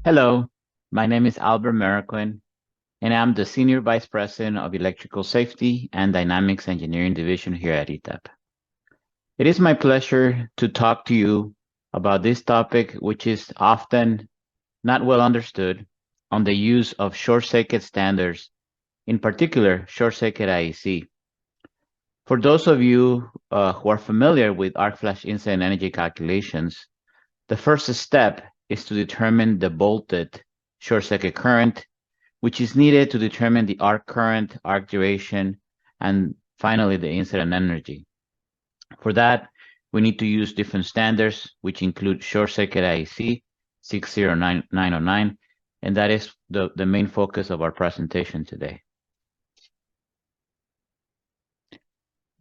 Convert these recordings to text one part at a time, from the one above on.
Hello, my name is Albert Mariquin, and I'm the Senior Vice President of Electrical Safety and Dynamics Engineering Division here at ETAP. It is my pleasure to talk to you about this topic, which is often not well understood, on the use of short-circuit standards, in particular, short-circuit IEC. For those of you who are familiar with arc flash incident energy calculations, the first step is to determine the volted short-circuit current, which is needed to determine the arc current, arc duration, and finally the incident energy. For that, we need to use different standards, which include short-circuit IEC 60909, and that is the main focus of our presentation today.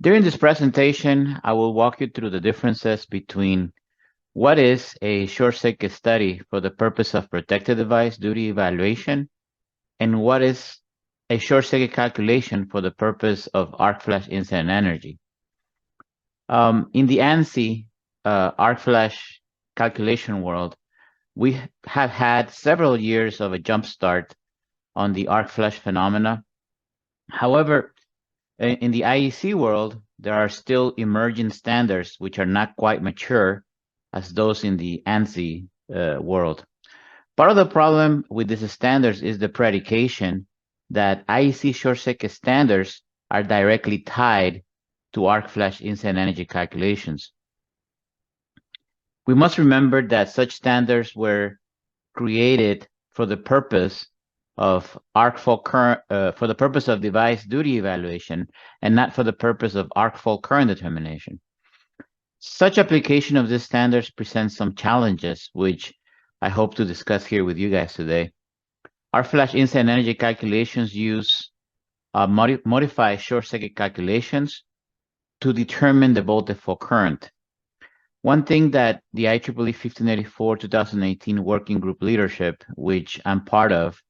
During this presentation, I will walk you through the differences between what is a short-circuit study for the purpose of protected device duty evaluation, and what is a short-circuit calculation for the purpose of arc flash incident energy. In the ANSI arc flash calculation world, we have had several years of a jump start on the arc flash phenomena. However, in the IEC world, there are still emerging standards which are not quite mature as those in the ANSI world. Part of the problem with these standards is the predication that IEC short-circuit standards are directly tied to arc flash incident energy calculations. We must remember that such standards were created for the purpose of arc fault current, for the purpose of device duty evaluation, and not for the purpose of arc fault current determination. Such application of these standards presents some challenges, which I hope to discuss here with you guys today. Arc flash incident energy calculations use modify short-circuit calculations to determine the voltage fault current. One thing that the IEEE 1584-2018 Working Group Leadership, which I'm part of,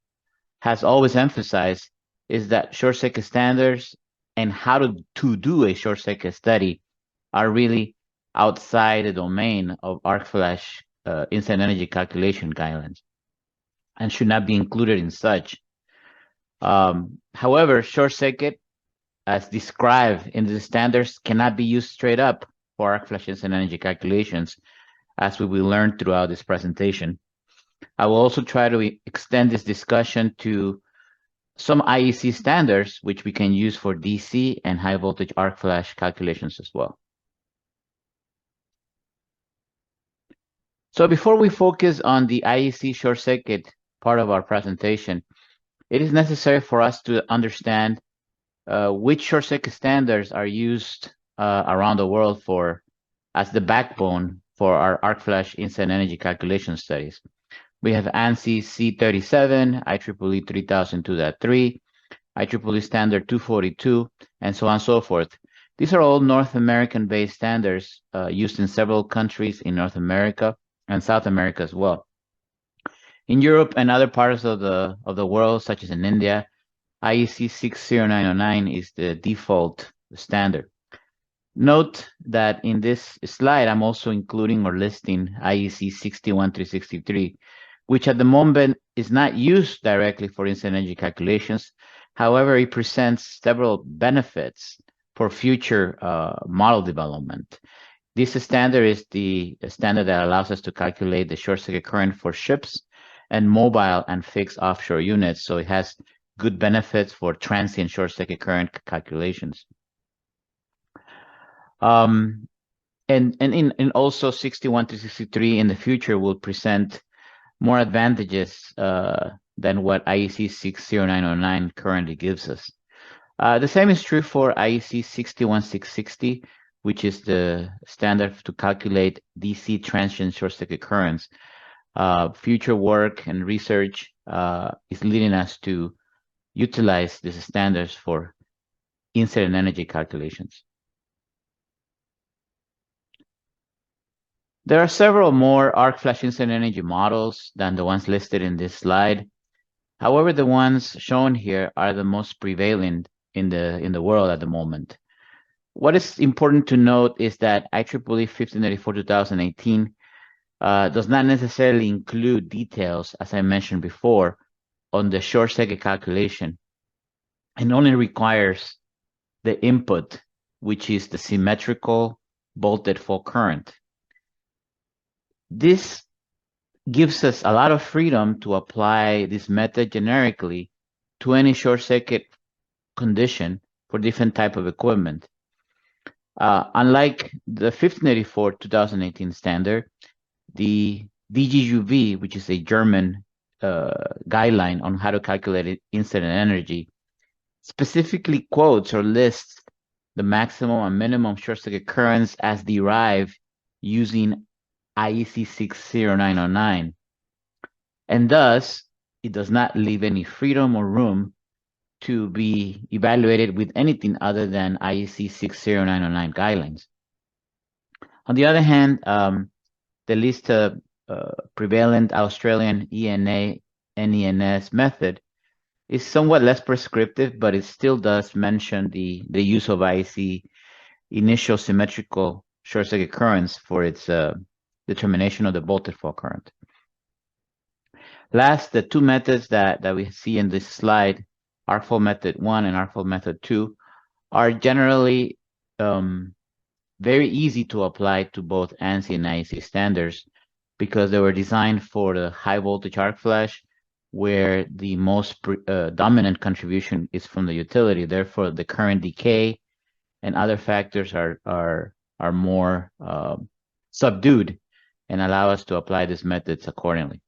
has always emphasized is that short-circuit standards and how to do a short-circuit study are really outside the domain of arc flash incident energy calculation guidelines and should not be included in such. However, short-circuit, as described in the standards, cannot be used straight up for arc flash incident energy calculations, as we will learn throughout this presentation. I will also try to extend this discussion to some IEC standards, which we can use for DC and high voltage arc flash calculations as well. So before we focus on the IEC short circuit part of our presentation, it is necessary for us to understand which short circuit standards are used around the world as the backbone for our arc flash incident energy calculation studies. We have ANSI C37, IEEE 3002.3, IEEE Standard 242, and so on and so forth. These are all North American-based standards used in several countries in North America and South America as well. In Europe and other parts of the world, such as in India, IEC 60909 is the default standard. Note that in this slide, I'm also including or listing IEC 61363, which at the moment is not used directly for incident energy calculations. However, it presents several benefits for future model development. This standard is the standard that allows us to calculate the short-circuit current for ships and mobile and fixed offshore units. So it has good benefits for transient short-circuit current calculations. And also 61 to 63 in the future will present more advantages than what IEC 60909 currently gives us. The same is true for IEC 61660, which is the standard to calculate DC transient short-circuit currents. Future work and research is leading us to utilize these standards for incident energy calculations. There are several more arc flash incident energy models than the ones listed in this slide. However, the ones shown here are the most prevalent in the world at the moment. What is important to note is that IEEE 1584-2018 does not necessarily include details, as I mentioned before, on the short circuit calculation, and only requires the input, which is the symmetrical voltage fault current. This gives us a lot of freedom to apply this method generically to any short circuit condition for different type of equipment. Unlike the 1584 2018 standard, the DGUV, which is a German guideline on how to calculate incident energy, specifically quotes or lists the maximum and minimum short circuit currents as derived using IEC 60909. And thus, it does not leave any freedom or room to be evaluated with anything other than IEC 60909 guidelines. On the other hand, the least prevalent Australian ENA NENS method is somewhat less prescriptive, but it still does mention the use of IEC initial symmetrical short circuit currents for its determination of the voltage fault current. Last, the two methods that we see in this slide, arc fault method 1 and arc fault method 2, are generally very easy to apply to both ANSI and IEC standards because they were designed for the high voltage arc flash, where the most dominant contribution is from the utility. Therefore, the current decay and other factors are more subdued and allow us to apply these methods accordingly.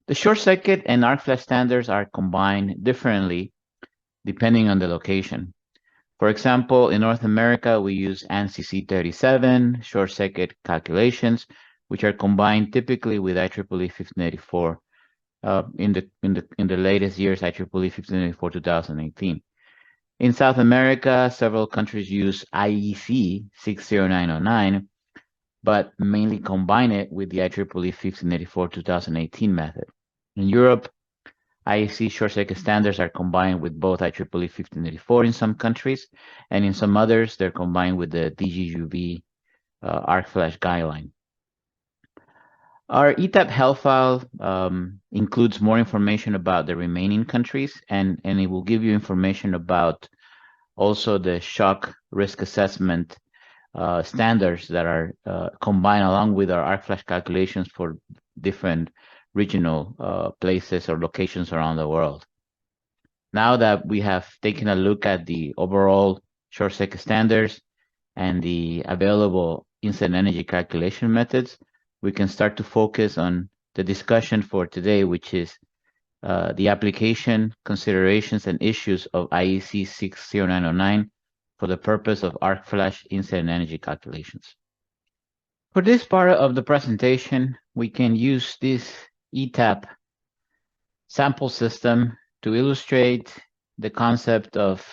The short circuit and arc flash standards are combined differently depending on the location. For example, in North America, we use ANSI C37 short circuit calculations, which are combined typically with IEEE 1584. In the latest years, IEEE 1584 2018. In South America, several countries use IEC 60909, but mainly combine it with the IEEE 1584 2018 method. In Europe, IEC short circuit standards are combined with both IEEE 1584 in some countries, and in some others, they're combined with the DGUV arc flash guideline. Our ETAP help file includes more information about the remaining countries, and it will give you information about also the shock risk assessment standards that are combined along with our arc flash calculations for different regional places or locations around the world. Now that we have taken a look at the overall short circuit standards and the available incident energy calculation methods, we can start to focus on the discussion for today, which is the application, considerations, and issues of IEC 60909 for the purpose of arc flash incident energy calculations. For this part of the presentation, we can use this ETAP sample system to illustrate the concept of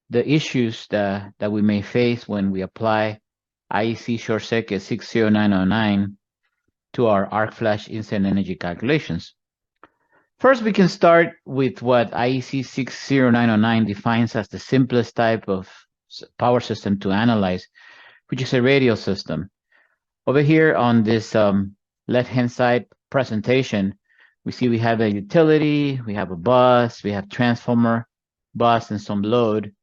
the issues that we may face when we apply IEC short circuit 60909 to our arc flash incident energy calculations. First, we can start with what IEC 60909 defines as the simplest type of power system to analyze, which is a radial system. Over here on this left-hand side presentation, we see we have a utility, we have a bus, we have transformer, bus, and some load,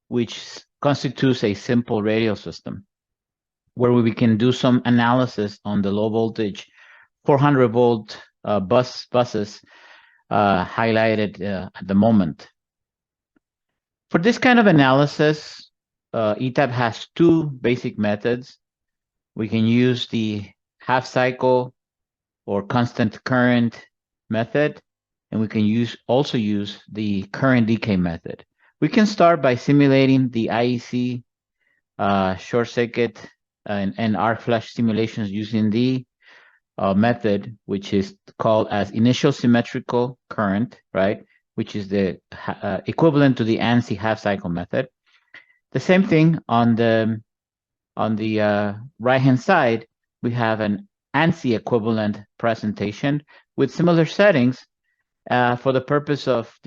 which constitutes a simple radial system, where we can do some analysis on the low voltage 400 volt buses highlighted at the moment. For this kind of analysis, ETAP has two basic methods. We can use the half cycle or constant current method, and we can also use the current decay method. We can start by simulating the IEC short circuit and arc flash simulations using the method, which is called as initial symmetrical current, right? Which is the equivalent to the ANSI half cycle method. The same thing on the right-hand side, we have an ANSI equivalent presentation with similar settings for the purpose of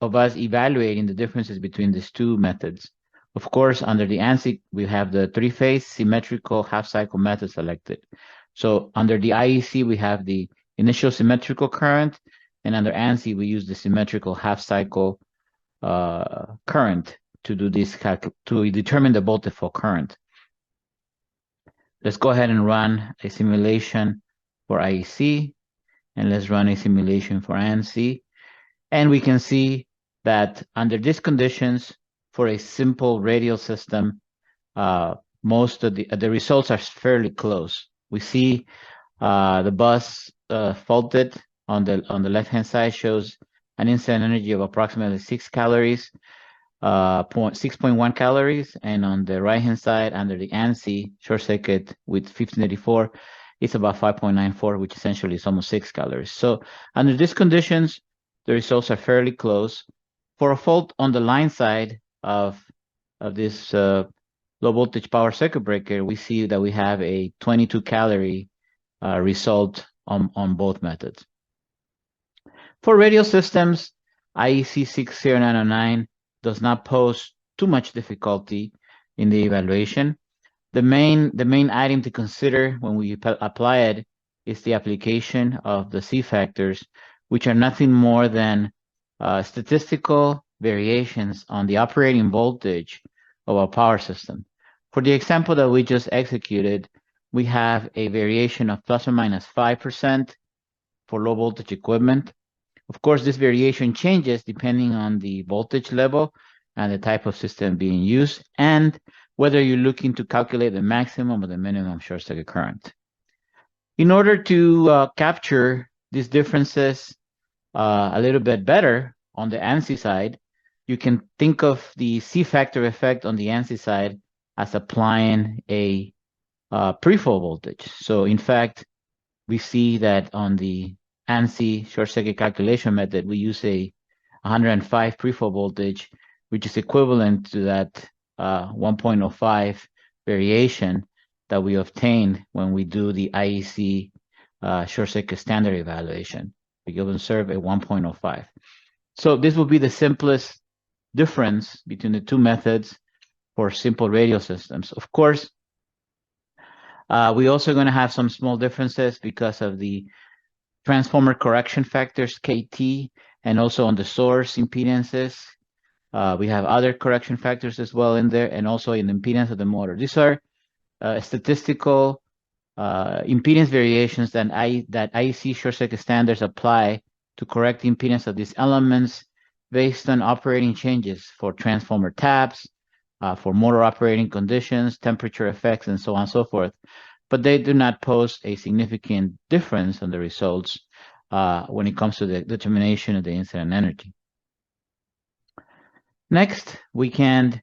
us evaluating the differences between these two methods Of course, under the ANSI, we have the three-phase symmetrical half-cycle method selected. So under the IEC, we have the initial symmetrical current, and under ANSI, we use the symmetrical half-cycle current to do this to determine the voltage for current. Let's go ahead and run a simulation for IEC, and let's run a simulation for ANSI. And we can see that under these conditions, for a simple radial system, most of the results are fairly close. We see the bus faulted on the left-hand side shows an incident energy of approximately 6 calories, 6.1 calories, and on the right-hand side under the ANSI short circuit with 1584, it's about 5.94, which essentially is almost 6 calories. So under these conditions, the results are fairly close. For a fault on the line side of this low voltage power circuit breaker, we see that we have a 22 calorie result on both methods. For radial systems, IEC 60909 does not pose too much difficulty in the evaluation. The main item to consider when we apply it is the application of the C factors, which are nothing more than statistical variations on the operating voltage of our power system. For the example that we just executed, we have a variation of plus or minus 5% for low voltage equipment. Of course, this variation changes depending on the voltage level and the type of system being used, and whether you're looking to calculate the maximum or the minimum short circuit current. In order to capture these differences a little bit better on the ANSI side, you can think of the C factor effect on the ANSI side as applying a pre-fault voltage. So in fact, we see that on the ANSI short circuit calculation method, we use a 105 pre-fault voltage, which is equivalent to that 1.05 variation that we obtained when we do the IEC short circuit standard evaluation. We observe a 1.05. So this will be the simplest difference between the two methods for simple radial systems. Of course, we also going to have some small differences because of the transformer correction factors, KT, and also on the source impedances. We have other correction factors as well in there, and also in the impedance of the motor. These are statistical impedance variations that IEC short circuit standards apply to correct the impedance of these elements based on operating changes for transformer taps, for motor operating conditions, temperature effects, and so on and so forth. But they do not pose a significant difference on the results when it comes to the determination of the incident energy. Next, we can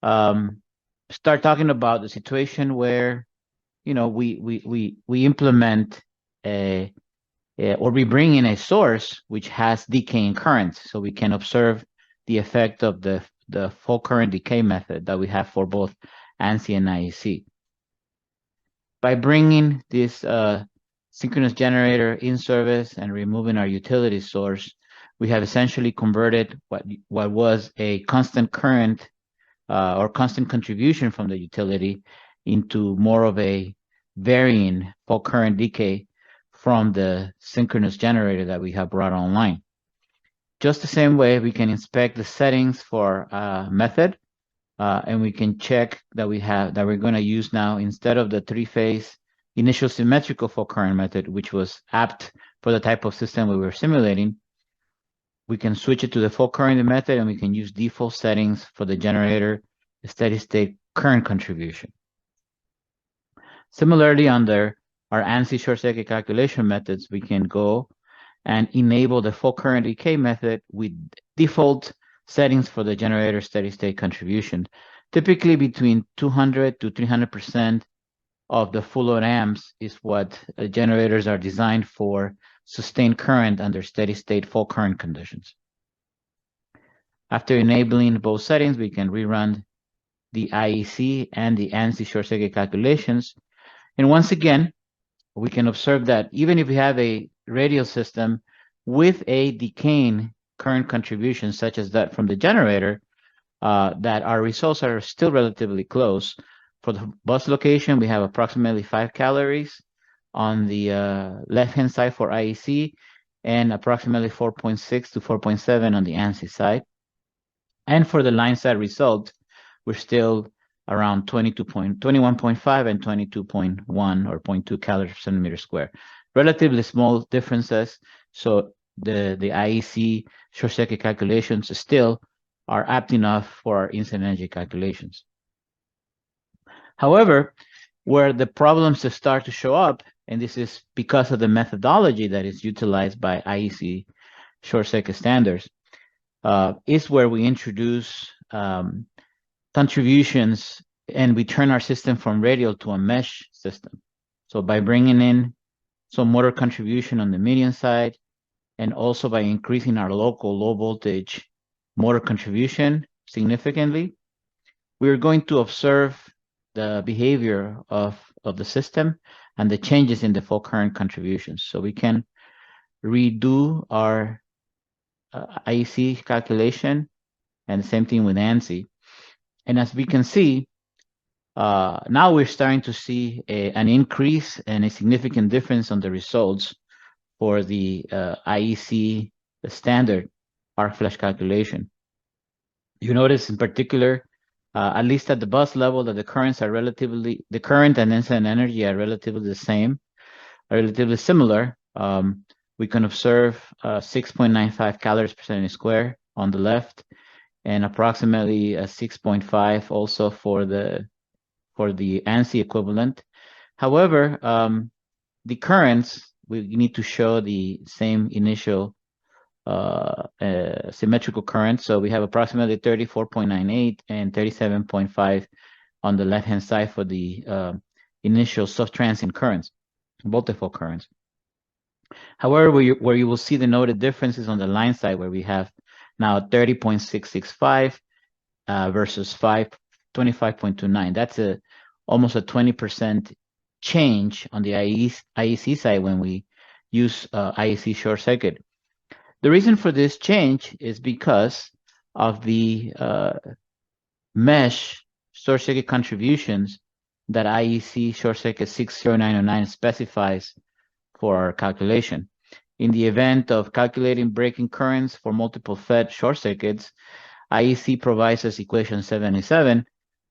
start talking about the situation where, you know, we implement or we bring in a source which has decaying currents, so we can observe the effect of the fault current decay method that we have for both ANSI and IEC. By bringing this synchronous generator in service and removing our utility source, we have essentially converted what was a constant current or constant contribution from the utility into more of a varying fault current decay from the synchronous generator that we have brought online. Just the same way, we can inspect the settings for method, and we can check that we're going to use now, instead of the three-phase initial symmetrical fault current method, which was apt for the type of system we were simulating, we can switch it to the fault current method, and we can use default settings for the generator steady state current contribution. Similarly, under our ANSI short circuit calculation methods, we can go and enable the fault current decay method with default settings for the generator steady state contribution. Typically between 200 to 300% of the full load amps is what generators are designed for sustained current under steady state fault current conditions. After enabling both settings, we can rerun the IEC and the ANSI short circuit calculations. And once again, we can observe that even if we have a radial system with a decaying current contribution, such as that from the generator, that our results are still relatively close. For the bus location, we have approximately 5 calories on the left-hand side for IEC and approximately 4.6 to 4.7 on the ANSI side. And for the line side result, we're still around 21.5 and 22.1 or 0.2 calories per centimeter square. Relatively small differences. So the IEC short circuit calculations still are apt enough for our incident energy calculations. However, where the problems start to show up, and this is because of the methodology that is utilized by IEC short circuit standards, is where we introduce contributions and we turn our system from radial to a mesh system. So by bringing in some motor contribution on the median side, and also by increasing our local low voltage motor contribution significantly, we're going to observe the behavior of the system and the changes in the fault current contributions. So we can redo our IEC calculation, and the same thing with ANSI. And as we can see, now we're starting to see an increase and a significant difference on the results for the IEC standard arc flash calculation. You notice in particular, at least at the bus level, that the current and incident energy are relatively the same, relatively similar. We can observe 6.95 calories per centimeter square on the left, and approximately 6.5 also for the ANSI equivalent. However, the currents, we need to show the same initial symmetrical current. So we have approximately 34.98 and 37.5 on the left-hand side for the initial sub-transient currents, multi-fault currents. However, where you will see the noted differences on the line side, where we have now 30.665 versus 25.29. That's almost a 20% change on the IEC side when we use IEC short circuit. The reason for this change is because of the mesh short circuit contributions that IEC short circuit 60909 specifies for our calculation. In the event of calculating breaking currents for multiple fed short circuits, IEC provides us equation 77,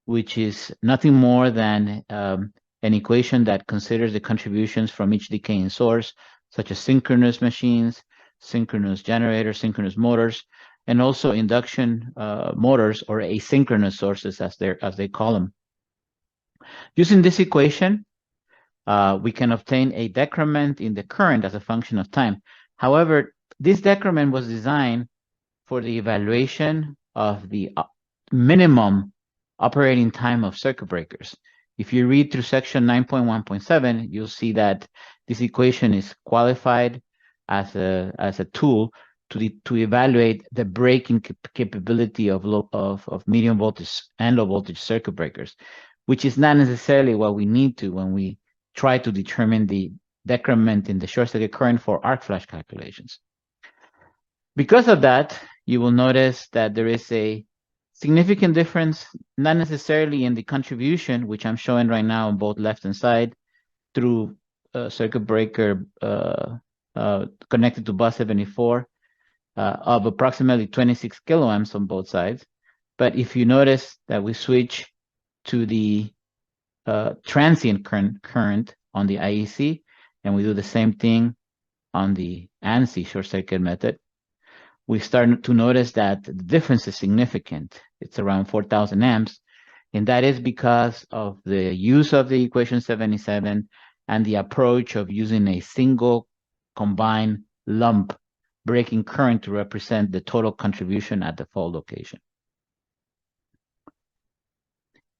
which is nothing more than an equation that considers the contributions from each decaying source, such as synchronous machines, synchronous generators, synchronous motors, and also induction motors or asynchronous sources, as they call them. Using this equation, we can obtain a decrement in the current as a function of time. However, this decrement was designed for the evaluation of the minimum operating time of circuit breakers. If you read through section 9.1.7, you'll see that this equation is qualified as a tool to evaluate the breaking capability of medium voltage and low voltage circuit breakers, which is not necessarily what we need to when we try to determine the decrement in the short circuit current for arc flash calculations. Because of that, you will notice that there is a significant difference, not necessarily in the contribution, which I'm showing right now on both left and side, through circuit breaker connected to bus 74 of approximately 26 kiloamps on both sides. But if you notice that we switch to the transient current on the IEC, and we do the same thing on the ANSI short circuit method, we start to notice that the difference is significant. It's around 4,000 amps, and that is because of the use of the equation 77 and the approach of using a single combined lump breaking current to represent the total contribution at the fault location.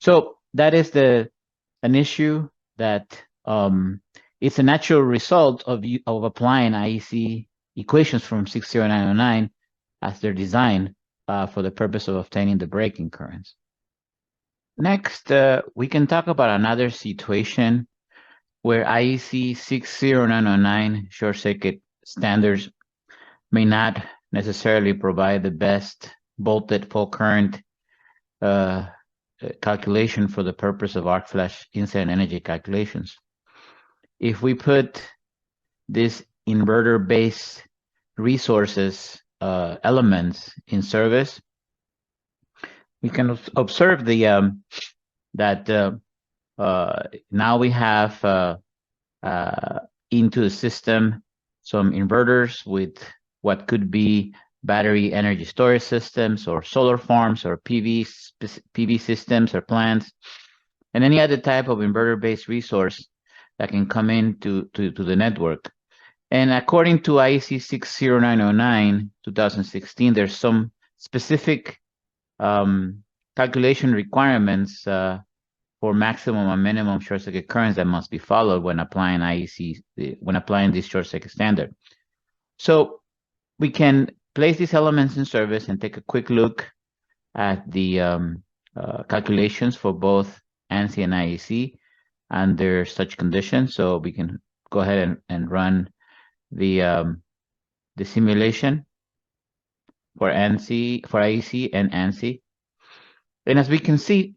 So that is an issue that it's a natural result of applying IEC equations from 60909 as they're designed for the purpose of obtaining the breaking currents. Next, we can talk about another situation where IEC 60909 short circuit standards may not necessarily provide the best voltage fault current calculation for the purpose of arc flash incident energy calculations. If we put this inverter-based resources elements in service, we can observe the that now we have into the system some inverters with what could be battery energy storage systems or solar farms or PV systems or plants, and any other type of inverter-based resource that can come into to the network. And according to IEC 60909 2016, there's some specific calculation requirements for maximum and minimum short circuit currents that must be followed when applying this short circuit standard. So we can place these elements in service and take a quick look at the calculations for both ANSI and IEC under such conditions. So we can go ahead and run the simulation for IEC and ANSI. And as we can see,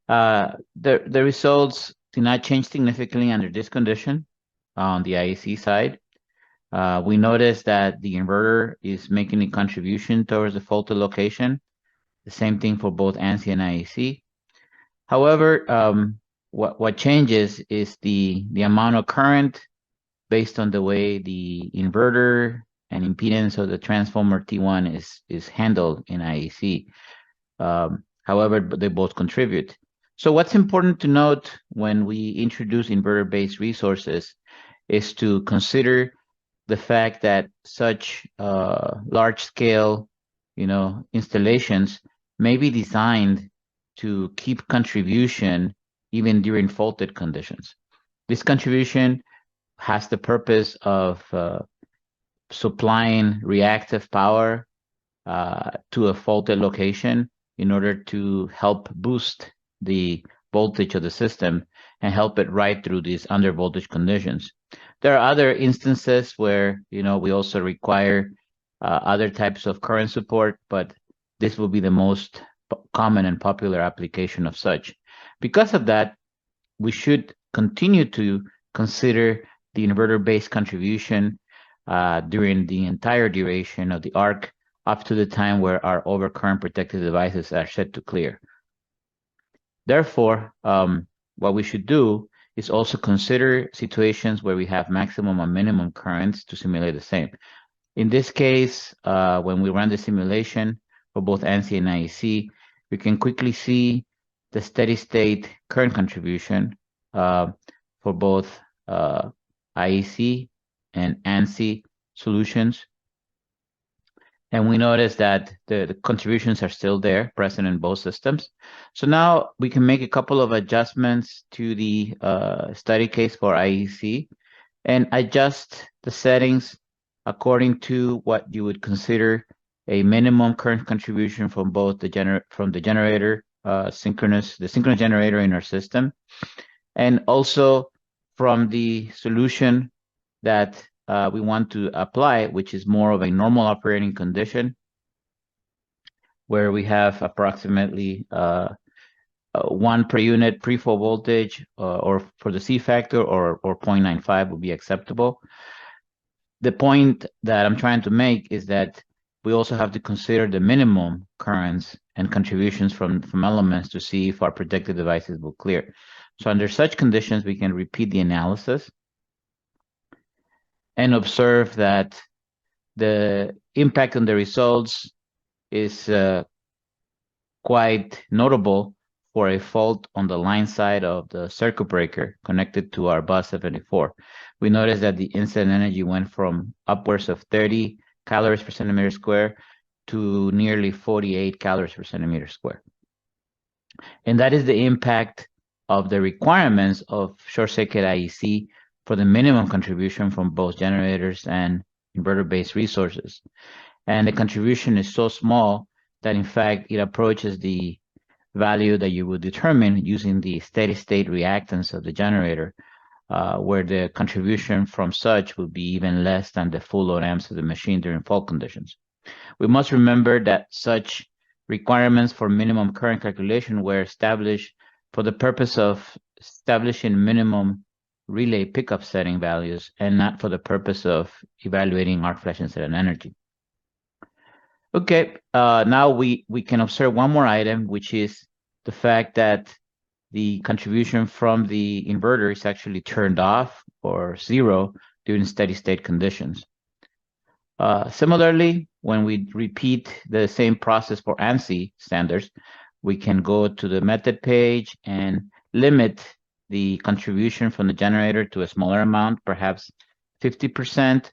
the results do not change significantly under this condition on the IEC side. We notice that the inverter is making a contribution towards the faulted location. The same thing for both ANSI and IEC. However, what changes is the amount of current based on the way the inverter and impedance of the transformer T1 is handled in IEC. However, they both contribute. So what's important to note when we introduce inverter-based resources is to consider the fact that such large-scale, installations may be designed to keep contribution even during faulted conditions. This contribution has the purpose of supplying reactive power to a faulted location in order to help boost the voltage of the system and help it ride through these under voltage conditions. There are other instances where we also require other types of current support, but this will be the most common and popular application of such. Because of that, we should continue to consider the inverter-based contribution during the entire duration of the arc up to the time where our overcurrent protective devices are set to clear. Therefore, what we should do is also consider situations where we have maximum and minimum currents to simulate the same. In this case, when we run the simulation for both ANSI and IEC, we can quickly see the steady state current contribution for both IEC and ANSI solutions. And we notice that the contributions are still there, present in both systems. So now we can make a couple of adjustments to the study case for IEC and adjust the settings according to what you would consider a minimum current contribution from both the generator, the synchronous generator in our system, and also from the solution that we want to apply, which is more of a normal operating condition, where we have approximately 1 per unit pre-fault voltage, or for the C factor, or 0.95 would be acceptable. The point that I'm trying to make is that we also have to consider the minimum currents and contributions from elements to see if our protected devices will clear. So under such conditions, we can repeat the analysis and observe that the impact on the results is quite notable for a fault on the line side of the circuit breaker connected to our bus 74. We noticed that the incident energy went from upwards of 30 calories per centimeter square to nearly 48 calories per centimeter square. And that is the impact of the requirements of short circuit IEC for the minimum contribution from both generators and inverter-based resources. And the contribution is so small that in fact it approaches the value that you would determine using the steady state reactance of the generator, where the contribution from such would be even less than the full load amps of the machine during fault conditions. We must remember that such requirements for minimum current calculation were established for the purpose of establishing minimum relay pickup setting values and not for the purpose of evaluating arc flash incident energy. Okay, now we can observe one more item, which is the fact that the contribution from the inverter is actually turned off or zero during steady state conditions. Similarly, when we repeat the same process for ANSI standards, we can go to the method page and limit the contribution from the generator to a smaller amount, perhaps 50%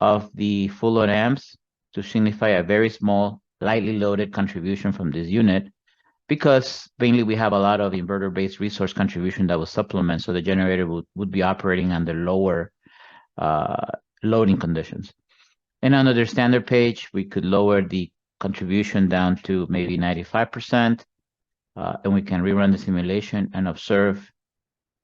of the full load amps, to signify a very small, lightly loaded contribution from this unit, because mainly we have a lot of inverter-based resource contribution that will supplement, so the generator would be operating under lower loading conditions. And on the standard page, we could lower the contribution down to maybe 95%, and we can rerun the simulation and observe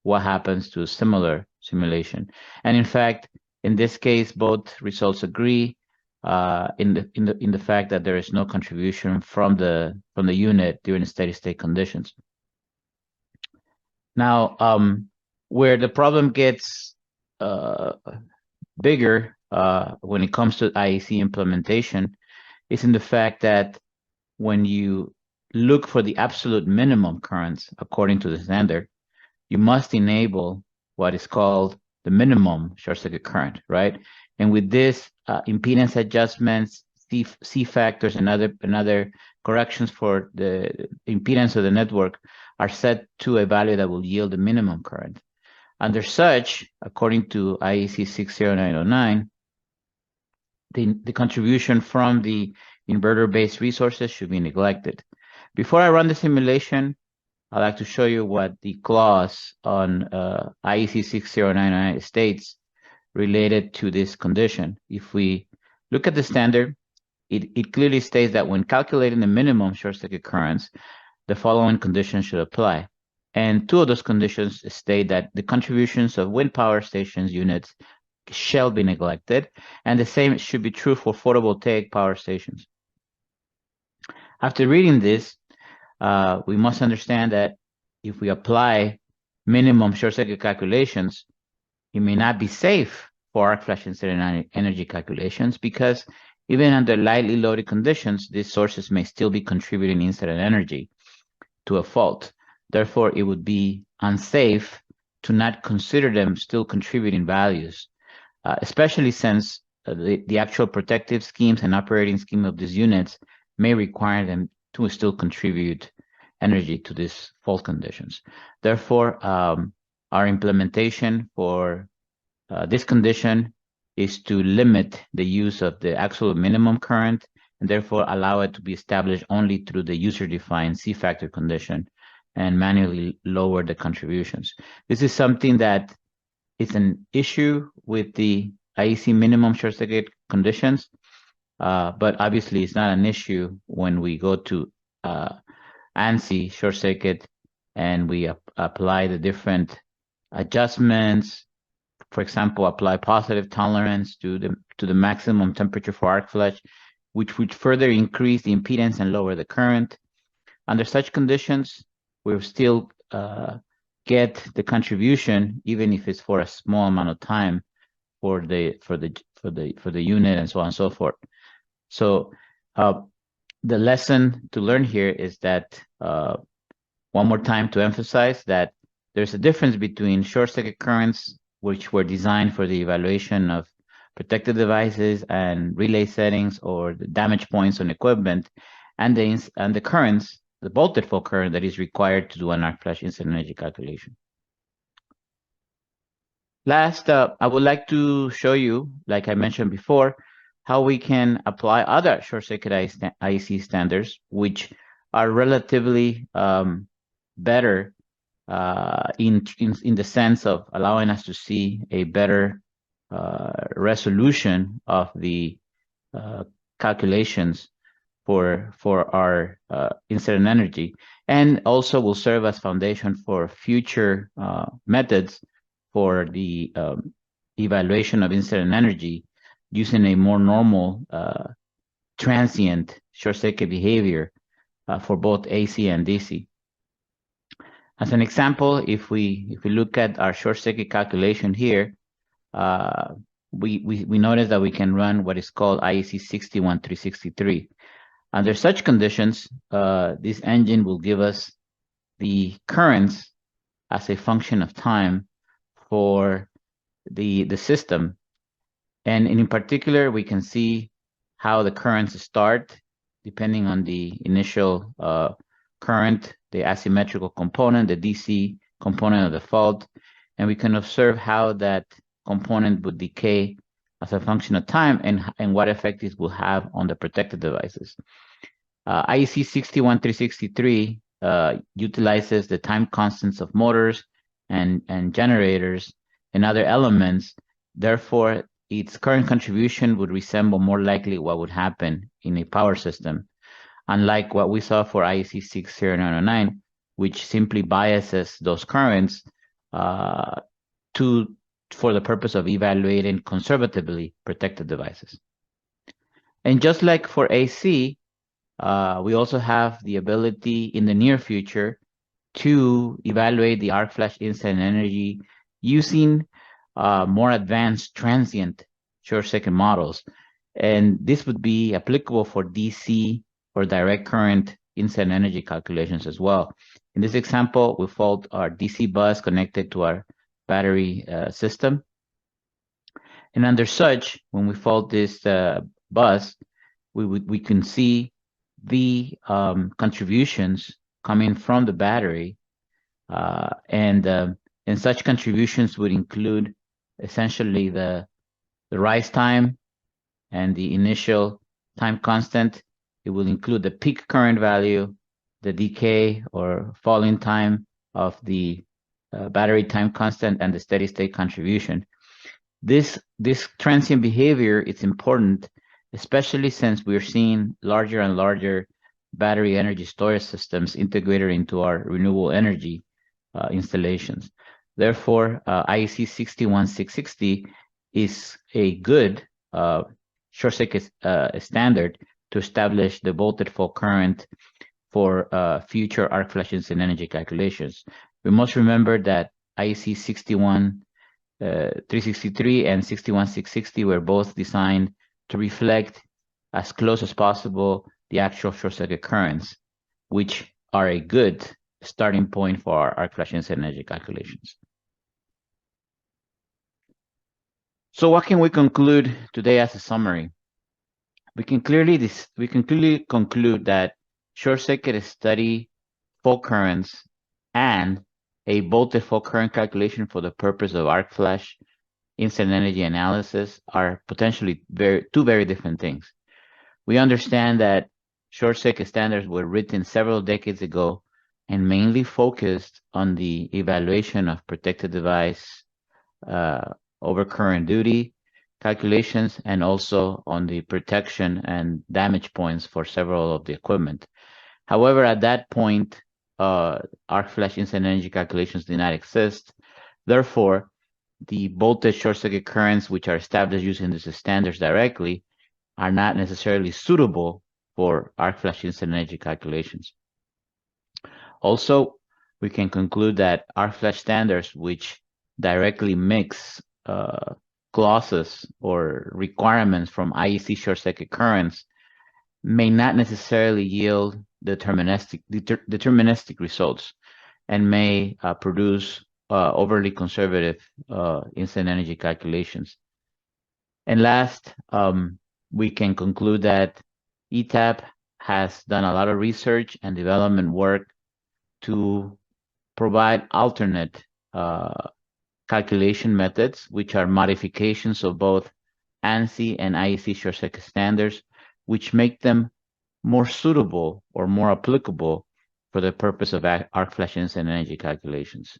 what happens to a similar simulation. And in fact, in this case, both results agree in the fact that there is no contribution from the unit during steady state conditions. Now, where the problem gets bigger when it comes to IEC implementation is in the fact that when you look for the absolute minimum currents according to the standard, you must enable what is called the minimum short circuit current, right? And with this, impedance adjustments, C factors, and other corrections for the impedance of the network are set to a value that will yield the minimum current. Under such, according to IEC 60909, the contribution from the inverter-based resources should be neglected. Before I run the simulation, I'd like to show you what the clause on IEC 60909 states related to this condition. If we look at the standard, it clearly states that when calculating the minimum short circuit currents, the following conditions should apply. And two of those conditions state that the contributions of wind power stations units shall be neglected, and the same should be true for photovoltaic power stations. After reading this, we must understand that if we apply minimum short circuit calculations, it may not be safe for arc flash incident energy calculations, because even under lightly loaded conditions, these sources may still be contributing incident energy to a fault. Therefore, it would be unsafe to not consider them still contributing values, especially since the actual protective schemes and operating scheme of these units may require them to still contribute energy to these fault conditions. Therefore, our implementation for this condition is to limit the use of the absolute minimum current, and therefore allow it to be established only through the user-defined C factor condition, and manually lower the contributions. This is something that is an issue with the IEC minimum short circuit conditions, but obviously it's not an issue when we go to ANSI short circuit and we apply the different adjustments. For example, apply positive tolerance to the maximum temperature for arc flash, which would further increase the impedance and lower the current. Under such conditions, we'll still get the contribution, even if it's for a small amount of time, for the unit, and so on and so forth. So the lesson to learn here is that, one more time to emphasize that there's a difference between short circuit currents, which were designed for the evaluation of protected devices and relay settings or the damage points on equipment, and the currents, the voltage fault current that is required to do an arc flash incident energy calculation. Last, I would like to show you, like I mentioned before, how we can apply other short circuit IEC standards, which are relatively better in the sense of allowing us to see a better resolution of the calculations for our incident energy, and also will serve as foundation for future methods for the evaluation of incident energy using a more normal transient short circuit behavior for both AC and DC. As an example, if we look at our short circuit calculation here, we notice that we can run what is called IEC 61363. Under such conditions, this engine will give us the currents as a function of time for the system. And in particular, we can see how the currents start depending on the initial current, the asymmetrical component, the DC component of the fault, and we can observe how that component would decay as a function of time and what effect it will have on the protected devices. IEC 61363 utilizes the time constants of motors and generators and other elements. Therefore, its current contribution would resemble more likely what would happen in a power system, unlike what we saw for IEC 60909, which simply biases those currents for the purpose of evaluating conservatively protected devices. And just like for AC, we also have the ability in the near future to evaluate the arc flash incident energy using more advanced transient short circuit models. And this would be applicable for DC or direct current incident energy calculations as well. In this example, we fault our DC bus connected to our battery system. And under such, when we fault this bus, we can see the contributions coming from the battery, and such contributions would include essentially the rise time and the initial time constant. It will include the peak current value, the decay or falling time of the battery time constant, and the steady state contribution. This transient behavior is important, especially since we're seeing larger and larger battery energy storage systems integrated into our renewable energy installations. Therefore, IEC 61660 is a good short circuit standard to establish the voltage fault current for future arc flash incident energy calculations. We must remember that IEC 61363 and 61660 were both designed to reflect as close as possible the actual short circuit currents, which are a good starting point for our arc flash incident energy calculations. So what can we conclude today as a summary? We can clearly conclude that short circuit study fault currents and a voltage fault current calculation for the purpose of arc flash incident energy analysis are potentially two very different things. We understand that short circuit standards were written several decades ago and mainly focused on the evaluation of protected device over current duty calculations, and also on the protection and damage points for several of the equipment. However, at that point, arc flash incident energy calculations did not exist. Therefore, the voltage short circuit currents, which are established using these standards directly, are not necessarily suitable for arc flash incident energy calculations. Also, we can conclude that arc flash standards, which directly mix clauses or requirements from IEC short circuit currents, may not necessarily yield deterministic results and may produce overly conservative incident energy calculations. And last, we can conclude that ETAP has done a lot of research and development work to provide alternate calculation methods, which are modifications of both ANSI and IEC short circuit standards, which make them more suitable or more applicable for the purpose of arc flash incident energy calculations.